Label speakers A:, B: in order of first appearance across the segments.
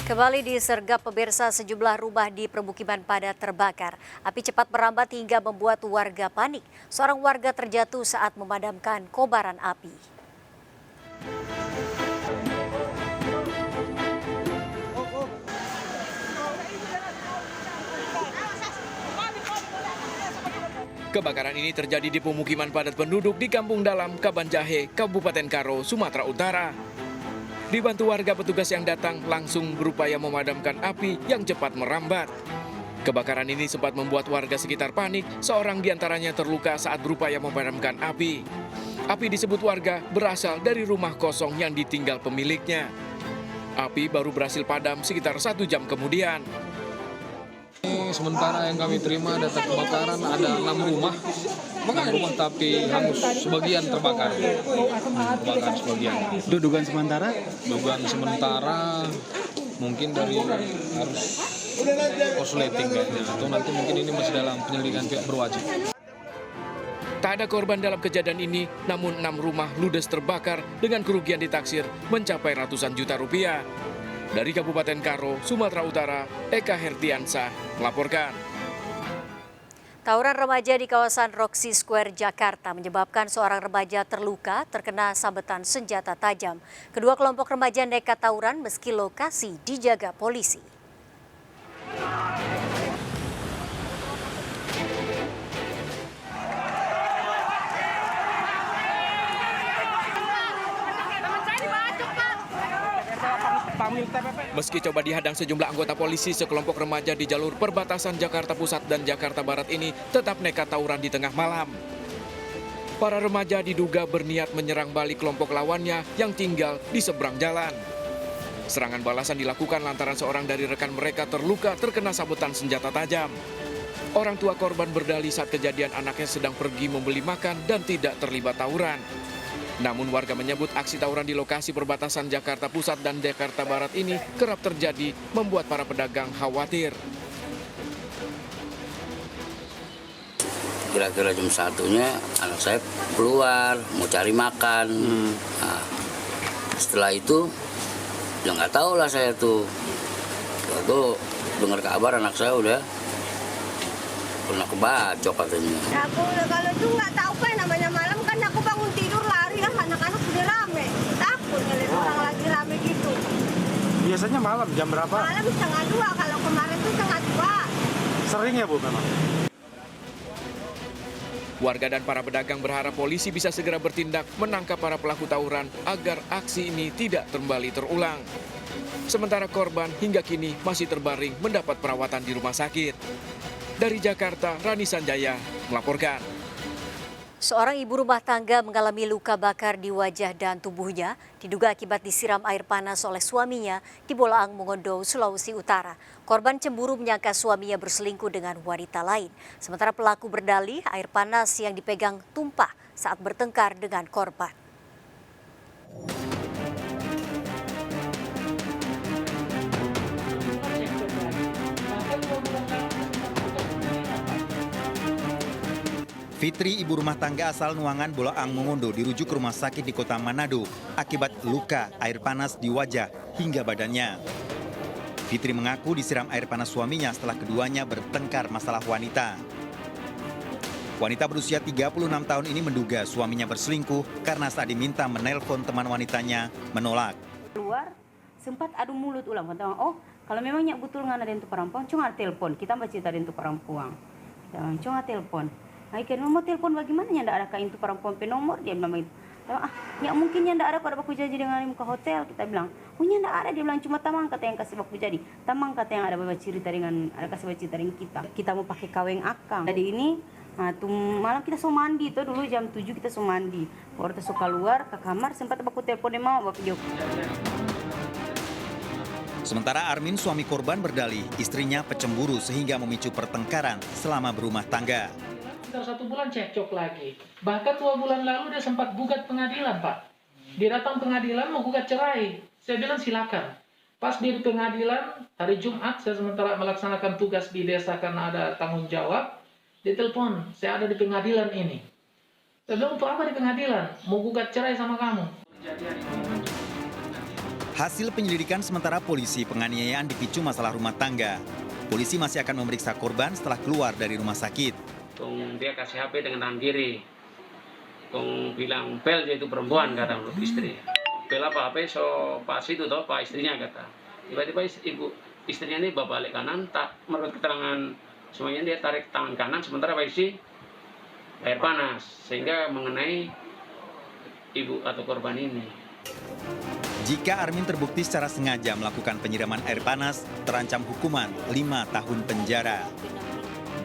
A: Kembali disergap pemirsa, sejumlah rumah di permukiman padat terbakar. Api cepat merambat hingga membuat warga panik. Seorang warga terjatuh saat memadamkan kobaran api.
B: Kebakaran ini terjadi di pemukiman padat penduduk di Kampung Dalam, Kabanjahe, Kabupaten Karo, Sumatera Utara. Dibantu warga, petugas yang datang langsung berupaya memadamkan api yang cepat merambat. Kebakaran ini sempat membuat warga sekitar panik, seorang diantaranya terluka saat berupaya memadamkan api. Api disebut warga berasal dari rumah kosong yang ditinggal pemiliknya. Api baru berhasil padam sekitar 1 jam kemudian.
C: Sementara yang kami terima data kebakaran ada 6 rumah tapi hangus, sebagian terbakar. Terbakar sebagian.
D: Itu dugaan sementara?
C: Dugaan sementara mungkin dari arus korsleting kayaknya, atau nanti mungkin ini masih dalam penyelidikan pihak berwajib.
B: Tak ada korban dalam kejadian ini, namun 6 rumah ludes terbakar dengan kerugian ditaksir mencapai ratusan juta rupiah. Dari Kabupaten Karo, Sumatera Utara, Eka Hertiansah melaporkan.
A: Tawuran remaja di kawasan Roxy Square, Jakarta menyebabkan seorang remaja terluka terkena sabetan senjata tajam. Kedua kelompok remaja nekat tawuran meski lokasi dijaga polisi.
B: Meski coba dihadang sejumlah anggota polisi, sekelompok remaja di jalur perbatasan Jakarta Pusat dan Jakarta Barat ini tetap nekat tawuran di tengah malam. Para remaja diduga berniat menyerang balik kelompok lawannya yang tinggal di seberang jalan. Serangan balasan dilakukan lantaran seorang dari rekan mereka terluka terkena sabetan senjata tajam. Orang tua korban berdalih saat kejadian anaknya sedang pergi membeli makan dan tidak terlibat tawuran. Namun warga menyebut aksi tawuran di lokasi perbatasan Jakarta Pusat dan Jakarta Barat ini kerap terjadi, membuat para pedagang khawatir.
E: Kira-kira jam 1-nya anak saya keluar mau cari makan. Nah, setelah itu ya nggak tahu lah saya tuh. Waktu dengar kabar anak saya udah kena kebacok katanya.
F: Aku kalau itu nggak tahu kan, namanya malam kan aku bangun tidur lari lah, anak-anak udah rame. Takut ngeliat orang lagi rame gitu.
D: Biasanya malam jam berapa?
F: Malam 1:30, kalau kemarin tuh 1:30.
D: Sering ya Bu memang?
B: Warga dan para pedagang berharap polisi bisa segera bertindak menangkap para pelaku tawuran agar aksi ini tidak kembali terulang. Sementara korban hingga kini masih terbaring mendapat perawatan di rumah sakit. Dari Jakarta, Rani Sanjaya melaporkan.
A: Seorang ibu rumah tangga mengalami luka bakar di wajah dan tubuhnya, diduga akibat disiram air panas oleh suaminya di Bolaang, Mongondo, Sulawesi Utara. Korban cemburu menyangka suaminya berselingkuh dengan wanita lain. Sementara pelaku berdalih air panas yang dipegang tumpah saat bertengkar dengan korban.
D: Fitri, ibu rumah tangga asal Nuangan, Bolaang, Mongondo, dirujuk ke rumah sakit di kota Manado akibat luka air panas di wajah hingga badannya. Fitri mengaku disiram air panas suaminya setelah keduanya bertengkar masalah wanita. Wanita berusia 36 tahun ini menduga suaminya berselingkuh karena saat diminta menelpon teman wanitanya menolak.
G: Keluar sempat adu mulut ulang, kata oh kalau memangnya betul nggak ada yang perempuan, cuma telepon kita baca cerita ada perempuan, cuma telepon. Nah, ikan mau telepon bagaimana yang tidak ada kain itu perempuan penomor, dia bilang begitu. Ya mungkin yang tidak ada kalau baku jadi dengan muka hotel, kita bilang oh yang tidak ada, dia bilang cuma tamang kata yang kasih baku jadi, tamang kata yang ada bawa cerita dengan ada kasih bawa cerita dengan kita mau pakai kaweng akang. Jadi ini tuh malam kita so mandi tuh, dulu jam 7 kita so mandi, baru kita so keluar ke kamar sempat baku telepon dia mau bawa video.
D: Sementara Armin, suami korban, berdalih istrinya pecemburu sehingga memicu pertengkaran selama berumah tangga.
H: 1 bulan cekcok lagi. Bahkan 2 bulan lalu dia sempat gugat pengadilan, Pak. Dia datang pengadilan mau gugat cerai. Saya bilang silakan. Pas di pengadilan, hari Jumat saya sementara melaksanakan tugas di desa karena ada tanggung jawab. Dia telepon, saya ada di pengadilan ini. Saya bilang, untuk apa di pengadilan? Mau gugat cerai sama kamu.
D: Hasil penyelidikan sementara polisi, penganiayaan dipicu masalah rumah tangga. Polisi masih akan memeriksa korban setelah keluar dari rumah sakit.
I: Dia kasih HP dengan tangan kiri. Bilang Pel yaitu perempuan kata menurut istri. Pel apa HP so pas itu toh pak istrinya kata. Tiba-tiba istrinya ini balik kanan, tak menurut keterangan semuanya dia tarik tangan kanan sementara pak isi air panas sehingga mengenai ibu atau korban ini.
D: Jika Armin terbukti secara sengaja melakukan penyiraman air panas, terancam hukuman 5 tahun penjara.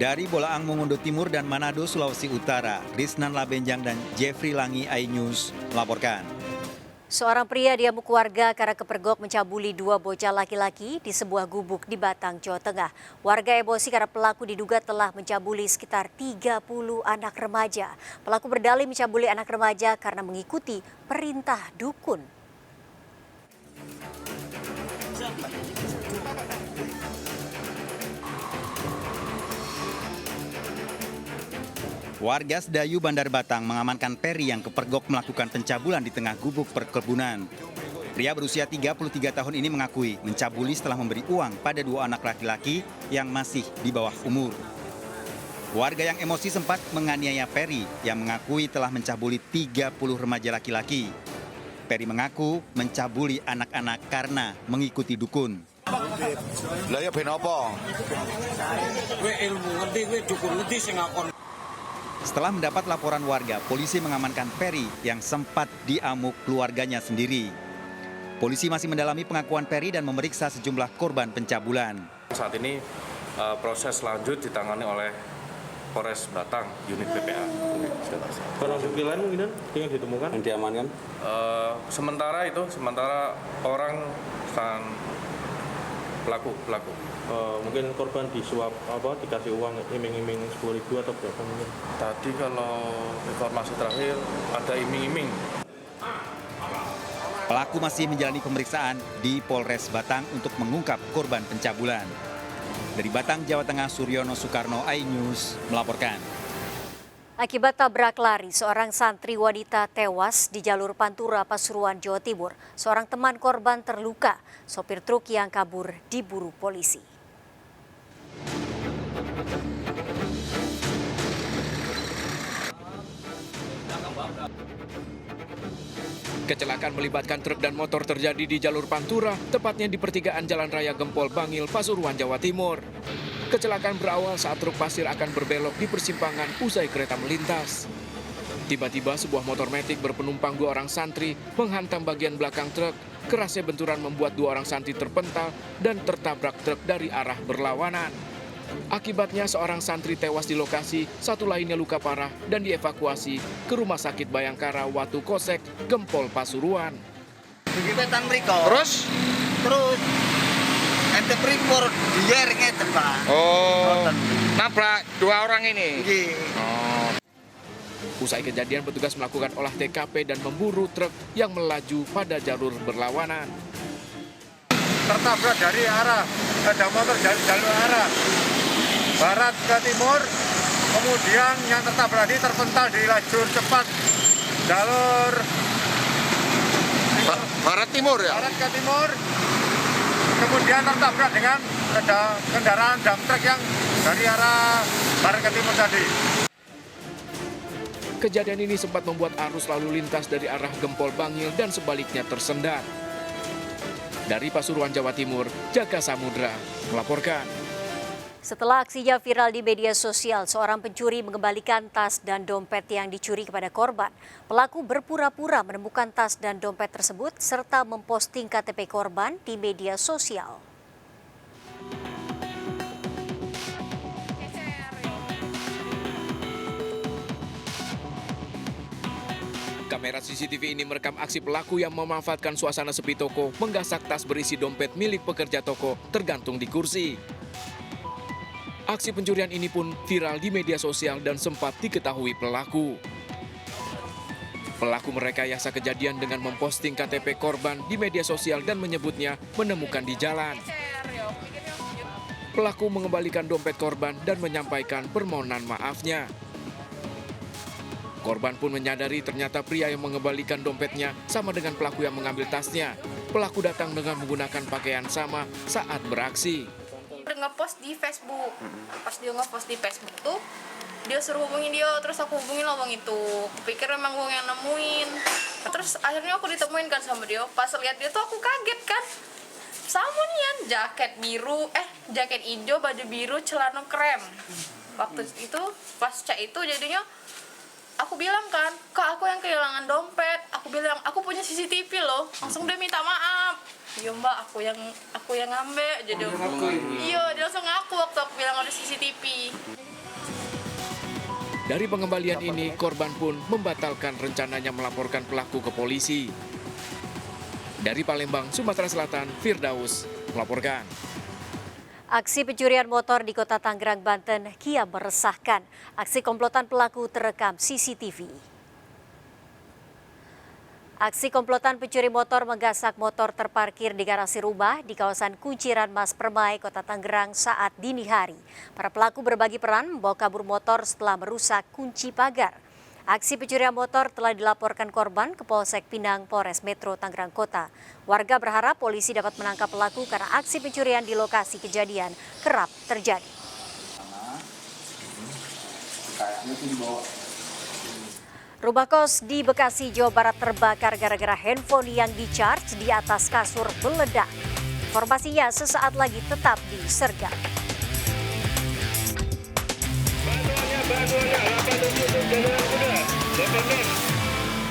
D: Dari Bolaang Mongondo Timur dan Manado, Sulawesi Utara, Riznan Labenjang dan Jeffrey Langi iNews melaporkan.
A: Seorang pria diamuk warga karena kepergok mencabuli 2 bocah laki-laki di sebuah gubuk di Batang, Jawa Tengah. Warga emosi karena pelaku diduga telah mencabuli sekitar 30 anak remaja. Pelaku berdalih mencabuli anak remaja karena mengikuti perintah dukun.
D: Warga Sedayu Bandar Batang mengamankan Peri yang kepergok melakukan pencabulan di tengah gubuk perkebunan. Pria berusia 33 tahun ini mengakui mencabuli setelah memberi uang pada 2 anak laki-laki yang masih di bawah umur. Warga yang emosi sempat menganiaya Peri yang mengakui telah mencabuli 30 remaja laki-laki. Peri mengaku mencabuli anak-anak karena mengikuti dukun.
J: Lah ya ben apa?
D: Setelah mendapat laporan warga, polisi mengamankan Peri yang sempat diamuk keluarganya sendiri. Polisi masih mendalami pengakuan Peri dan memeriksa sejumlah korban pencabulan.
K: Saat ini proses lanjut ditangani oleh Polres Batang, unit PPA.
L: Barang bukti lain mungkin yang ditemukan? Yang diamankan?
K: Sementara orang kan pelaku.
L: Mungkin korban disuap dikasih uang iming-iming 10.000 atau berapa mungkin?
K: Tadi kalau informasi terakhir ada iming-iming.
D: Pelaku masih menjalani pemeriksaan di Polres Batang untuk mengungkap korban pencabulan. Dari Batang, Jawa Tengah, Suryono Soekarno iNews melaporkan.
A: Akibat tabrak lari, seorang santri wanita tewas di jalur Pantura, Pasuruan, Jawa Timur. Seorang teman korban terluka. Sopir truk yang kabur diburu polisi.
B: Kecelakaan melibatkan truk dan motor terjadi di jalur Pantura, tepatnya di pertigaan Jalan Raya Gempol Bangil, Pasuruan, Jawa Timur. Kecelakaan berawal saat truk pasir akan berbelok di persimpangan usai kereta melintas. Tiba-tiba sebuah motor metik berpenumpang 2 orang santri menghantam bagian belakang truk. Kerasnya benturan membuat 2 orang santri terpental dan tertabrak truk dari arah berlawanan. Akibatnya seorang santri tewas di lokasi, 1 lainnya luka parah dan dievakuasi ke Rumah Sakit Bayangkara Watu Kosek, Gempol, Pasuruan.
J: Terus ente pripor diyer ngeten, Pak.
K: Oh, nabrak 2 orang ini?
J: Nggih.
B: Usai kejadian, petugas melakukan olah TKP dan memburu truk yang melaju pada jalur berlawanan.
M: Tertabrak dari arah, ada motor dari jalur arah barat ke timur, kemudian yang tertabrak ini terpental di lajur cepat jalur
J: Barat timur ya?
M: Barat ke timur, kemudian tertabrak dengan kendaraan dump truck yang dari arah barat ke timur tadi.
B: Kejadian ini sempat membuat arus lalu lintas dari arah Gempol Bangil dan sebaliknya tersendat. Dari Pasuruan, Jawa Timur, Jaka Samudra melaporkan.
A: Setelah aksinya viral di media sosial, seorang pencuri mengembalikan tas dan dompet yang dicuri kepada korban. Pelaku berpura-pura menemukan tas dan dompet tersebut serta memposting KTP korban di media sosial.
B: Kamera CCTV ini merekam aksi pelaku yang memanfaatkan suasana sepi toko, menggasak tas berisi dompet milik pekerja toko tergantung di kursi. Aksi pencurian ini pun viral di media sosial dan sempat diketahui pelaku. Pelaku merekayasa kejadian dengan memposting KTP korban di media sosial dan menyebutnya menemukan di jalan. Pelaku mengembalikan dompet korban dan menyampaikan permohonan maafnya. Korban pun menyadari ternyata pria yang mengembalikan dompetnya sama dengan pelaku yang mengambil tasnya. Pelaku datang dengan menggunakan pakaian sama saat beraksi.
N: Dia ngepost di Facebook. Pas dia ngepost di Facebook tuh, dia suruh hubungin dia, terus aku hubungin lah uang itu. Kupikir memang uang yang nemuin. Terus akhirnya aku ditemuin kan sama dia. Pas lihat dia tuh aku kaget kan. Sama nian, jaket biru, jaket hijau, baju biru, celana krem. Waktu itu pas cek itu jadinya aku bilang kan, Kak aku yang kehilangan dompet. Aku bilang, aku punya CCTV loh. Langsung dia minta maaf. Iya mbak, aku yang ngambil. Jadi iya, dia langsung ngaku waktu aku bilang ada CCTV.
B: Dari pengembalian ini, korban pun membatalkan rencananya melaporkan pelaku ke polisi. Dari Palembang, Sumatera Selatan, Firdaus melaporkan.
A: Aksi pencurian motor di Kota Tangerang, Banten kian meresahkan. Aksi komplotan pelaku terekam CCTV. Aksi komplotan pencuri motor menggasak motor terparkir di garasi rumah di kawasan Kunciran Mas Permai, Kota Tangerang saat dini hari. Para pelaku berbagi peran membawa kabur motor setelah merusak kunci pagar. Aksi pencurian motor telah dilaporkan korban ke Polsek Pinang, Polres Metro Tangerang Kota. Warga berharap polisi dapat menangkap pelaku karena aksi pencurian di lokasi kejadian kerap terjadi. Rumah kos di Bekasi, Jawa Barat terbakar gara-gara handphone yang di-charge di atas kasur meledak. Informasinya sesaat lagi, tetap di Sergap.
O: Bantuannya 877 Jalan Kuda,